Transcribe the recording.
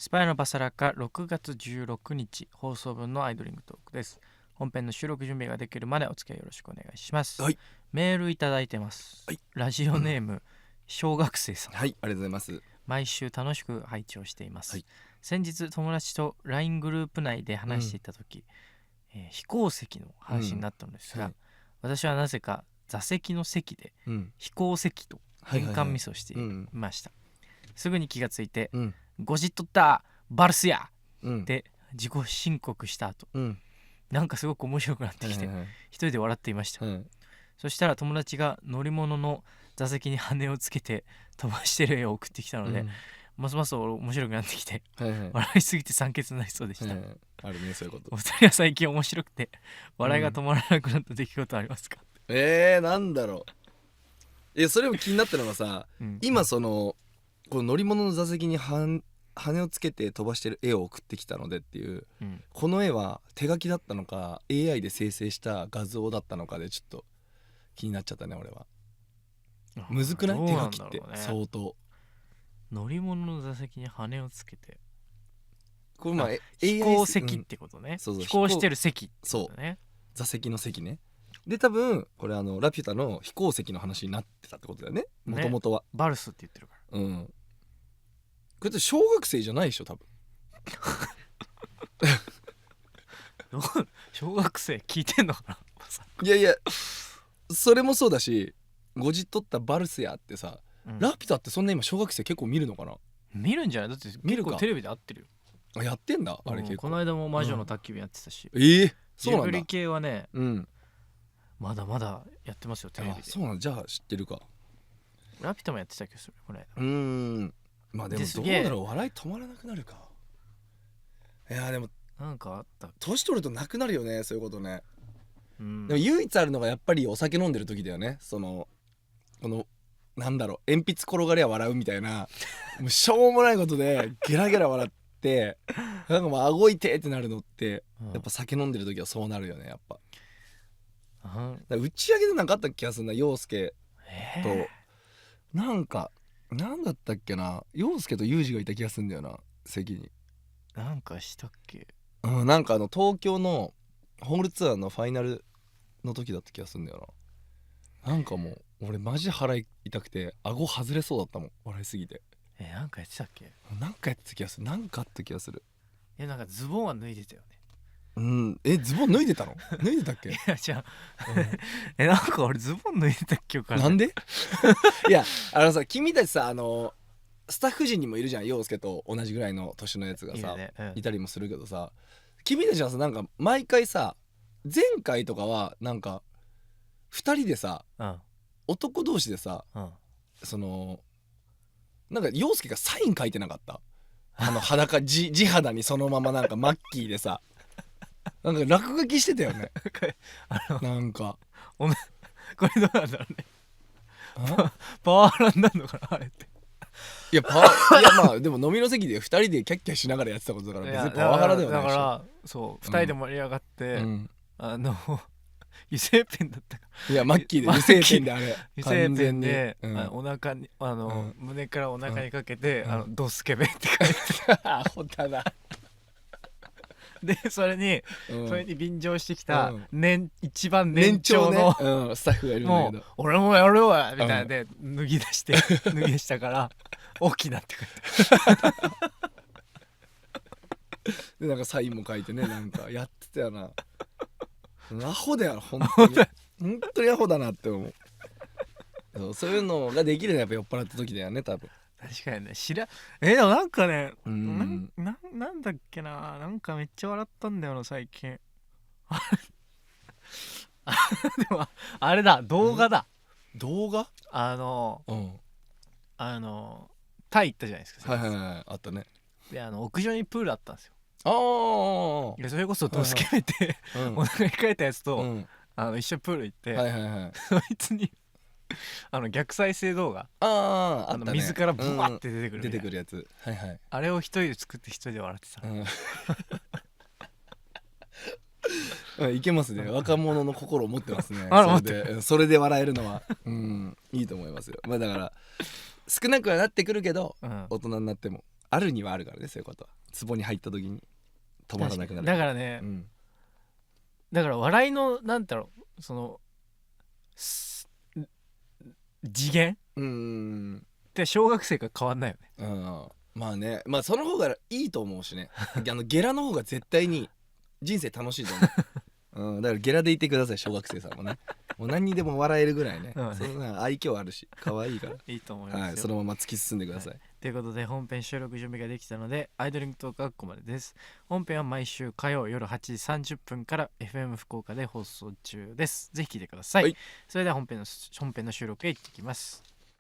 スパイのバサラカ6月16日放送分のアイドリングトークです。本編の収録準備ができるまでお付き合いよろしくお願いします。はい、メールいただいてます、はい、ラジオネーム、小学生さん。はい、ありがとうございます。毎週楽しく拝聴しています、はい、先日友達と LINE グループ内で話していた時、飛行石の話になったのですが、はい、私はなぜか座席の席でうん飛行石と変換ミスをしていました、すぐに気がついて、ゴジっとったバルスやって自己申告した後、なんかすごく面白くなってきて、一人で笑っていました、そしたら友達が乗り物の座席に羽をつけて飛ばしてる絵を送ってきたので、ますます面白くなってきて、笑いすぎて酸欠になりそうでした、あるね、そういうこと。お二人は最近面白くて笑いが止まらなくなった出来事ありますか？なんだろう。それも気になったのがさ、今この乗り物の座席に羽をつけて飛ばしてる絵を送ってきたのでっていう、この絵は手書きだったのか AI で生成した画像だったのかでちょっと気になっちゃったね俺は。むずくない？手書きって相当。乗り物の座席に羽をつけて、これまあ飛行石ってことね、飛行してる席ってことね。座席の席ね。で多分これラピュタの飛行石の話になってたってことだよね、もともとは。バルスって言ってるから。これって小学生じゃないでしょ多分。小学生聞いてんのかな。いやいや、それもそうだし、ゴジ取ったバルスやってさ、ラピュタってそんな今小学生結構見るのかな。見るんじゃない？だって結構テレビで合ってるよ。あ、やってんだ、あれ結構。この間も魔女の宅急便やってたし、そうなんだ。ジブリ系はね、まだまだやってますよテレビで。そうなんだ。じゃあ知ってるか。ラピュタもやってたけどそれこの間。まあでもどうだろう、笑い止まらなくなるか。いやでもなんかあった。年取るとなくなるよね、そういうことね。でも唯一あるのがやっぱりお酒飲んでる時だよね。このなんだろう、鉛筆転がりゃ笑うみたいなもうしょうもないことでゲラゲラ笑ってなんかもう顎痛ってなるのって、やっぱ酒飲んでる時はそうなるよね、やっぱ。打ち上げでなんかあった気がするな、陽介と。なんかなんだったっけな、陽介とユージがいた気がするんだよな、席に。なんかしたっけ。なんか東京のホールツアーのファイナルの時だった気がするんだよな。なんかもう俺マジ腹痛くて顎外れそうだったもん、笑いすぎて。なんかやってたっけ。なんかやってた気がする。なんかあった気がする。なんかズボンは脱いでたよね。ズボン脱いでたの？脱いでたっけ？いやじゃあ、なんか俺ズボン脱いでたっけか。なんで？いやさ、君たちさ、スタッフ陣にもいるじゃん、陽介と同じぐらいの年のやつがさ、いたりもするけどさ、君たちはさ、なんか毎回さ、前回とかはなんか2人でさ、男同士でさ、なんか陽介がサイン書いてなかった？裸地肌にそのままなんかマッキーでさなんか落書きしてたよね。なんかこれどうなんだろうね。パワハラになるのかなあれって。いやまあでも飲みの席で2人でキャッキャしながらやってたことだから別にパワハラではないでしょ。だからそう2人で盛り上がって、油性ペンだったか。いやマッキーで油性ペンであれ油性ペンでお腹に胸からお腹にかけてドスケベって書いてた。アホだな。でそれに便乗してきた一番年長のスタッフがいるんだけど、俺もやるわみたいなで脱ぎ出したから大きなって書いてでなんかサインも書いてね、なんかやってたよな。アホだよ本当に。本当にアホだなって思う。そういうのができるのはやっぱ酔っ払った時だよね、多分。確かにね。でもなんかね、なんだっけな、なんかめっちゃ笑ったんだよな最近。でもあれだ、動画だ。動画？タイ行ったじゃないですか。あったね。で屋上にプールあったんですよ。それこそドスケベてお腹にかいたやつと一緒にプール行って、そいつに逆再生動画、水からブワッて出てくるやつ、あれを一人で作って一人で笑ってた。いけますね、若者の心を持ってますね。それで笑えるのはいいと思いますよ。まあだから少なくはなってくるけど、大人になってもあるにはあるからね、そういうことは。壺に入った時に止まらなくなる。だからね、だから笑いのなんだろう、その次元って小学生から変わんないよね。まあね、まあその方がいいと思うしね。ゲラの方が絶対に人生楽しいと思う。だからゲラでいてください、小学生さんもね。もう何にでも笑えるぐらいね。そんな愛嬌あるし可愛いからいいと思いますよ。はい、そのまま突き進んでください。ということで本編収録準備ができたのでアイドリングトークはここまでです。本編は毎週火曜夜8時30分から FM 福岡で放送中です。ぜひ聞いてください。それでは本編の収録へ行ってきます。